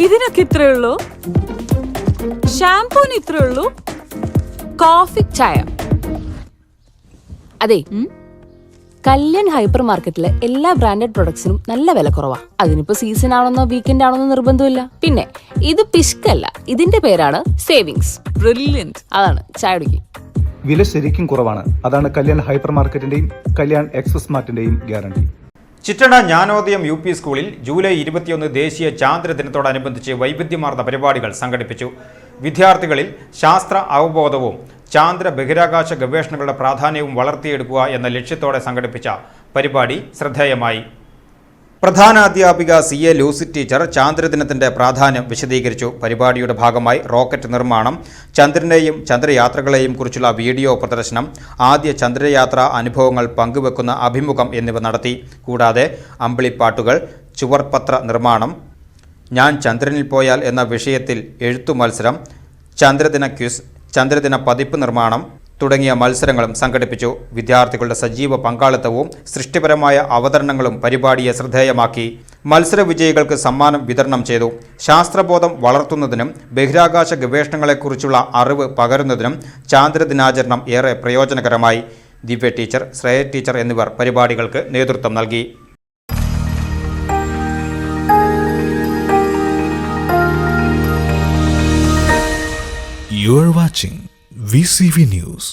ഇതിനൊക്കെ ഇത്രയേ ഉള്ളൂ? ഷാംപൂന് ഇത്രയേ ഉള്ളൂ? കോഫി ചായ. അതെ, കല്യാൺ ഹൈപ്പർ മാർക്കറ്റിലെ എല്ലാ ബ്രാൻഡഡ് പ്രൊഡക്ട്സിനും നല്ല വില കുറവാ. അതിനിപ്പോ സീസൺ ആണെന്നോ വീക്കെൻഡ് ആണെന്നോ നിർബന്ധമില്ല. പിന്നെ ഇത് പിഷ്കല്ല, ഇതിന്റെ പേരാണ് സേവിങ്സ്. ബ്രില്യന്റ്. അതാണ് ചായ കുടിക്കും. വില ശരിക്കും കുറവാണ്. അതാണ് കല്യാൺ ഹൈപ്പർ മാർക്കറ്റിന്റെയും കല്യാൺ എക്സ്പ്രസ് മാർട്ടിന്റെയും ഗ്യാരണ്ടി. ചിറ്റട ജ്ഞാനോദയം UP സ്കൂളിൽ ജൂലൈ 21 ദേശീയ ചാന്ദ്രദിനത്തോടനുബന്ധിച്ച് വൈവിധ്യമാർന്ന പരിപാടികൾ സംഘടിപ്പിച്ചു. വിദ്യാർത്ഥികളിൽ ശാസ്ത്ര അവബോധവും ചാന്ദ്ര ബഹിരാകാശ ഗവേഷണങ്ങളുടെ പ്രാധാന്യവും വളർത്തിയെടുക്കുക എന്ന ലക്ഷ്യത്തോടെ സംഘടിപ്പിച്ച പരിപാടി ശ്രദ്ധേയമായി. പ്രധാനാധ്യാപിക CA ലൂസി ടീച്ചർ ചാന്ദ്രദിനത്തിന്റെ പ്രാധാന്യം വിശദീകരിച്ചു. പരിപാടിയുടെ ഭാഗമായി റോക്കറ്റ് നിർമ്മാണം, ചന്ദ്രനെയും ചന്ദ്രയാത്രകളെയും കുറിച്ചുള്ള വീഡിയോ പ്രദർശനം, ആദ്യ ചന്ദ്രയാത്രാ അനുഭവങ്ങൾ പങ്കുവെക്കുന്ന അഭിമുഖം എന്നിവ നടത്തി. കൂടാതെ അമ്പിളിപ്പാട്ടുകൾ, ചുവർപത്ര നിർമ്മാണം, ഞാൻ ചന്ദ്രനിൽ പോയാൽ എന്ന വിഷയത്തിൽ എഴുത്തു മത്സരം, ചന്ദ്രദിന ക്വിസ്, ചന്ദ്രദിന പതിപ്പ് നിർമ്മാണം തുടങ്ങിയ മത്സരങ്ങളും സംഘടിപ്പിച്ചു. വിദ്യാർത്ഥികളുടെ സജീവ പങ്കാളിത്തവും സൃഷ്ടിപരമായ അവതരണങ്ങളും പരിപാടിയെ ശ്രദ്ധേയമാക്കി. മത്സര വിജയികൾക്ക് സമ്മാനം വിതരണം ചെയ്തു. ശാസ്ത്രബോധം വളർത്തുന്നതിനും ബഹിരാകാശ ഗവേഷണങ്ങളെക്കുറിച്ചുള്ള അറിവ് പകരുന്നതിനും ചാന്ദ്രദിനാചരണം ഏറെ പ്രയോജനകരമായി. ദിവ്യ ടീച്ചർ, ശ്രേയ ടീച്ചർ എന്നിവർ പരിപാടികൾക്ക് നേതൃത്വം നൽകി. You are watching VCV News.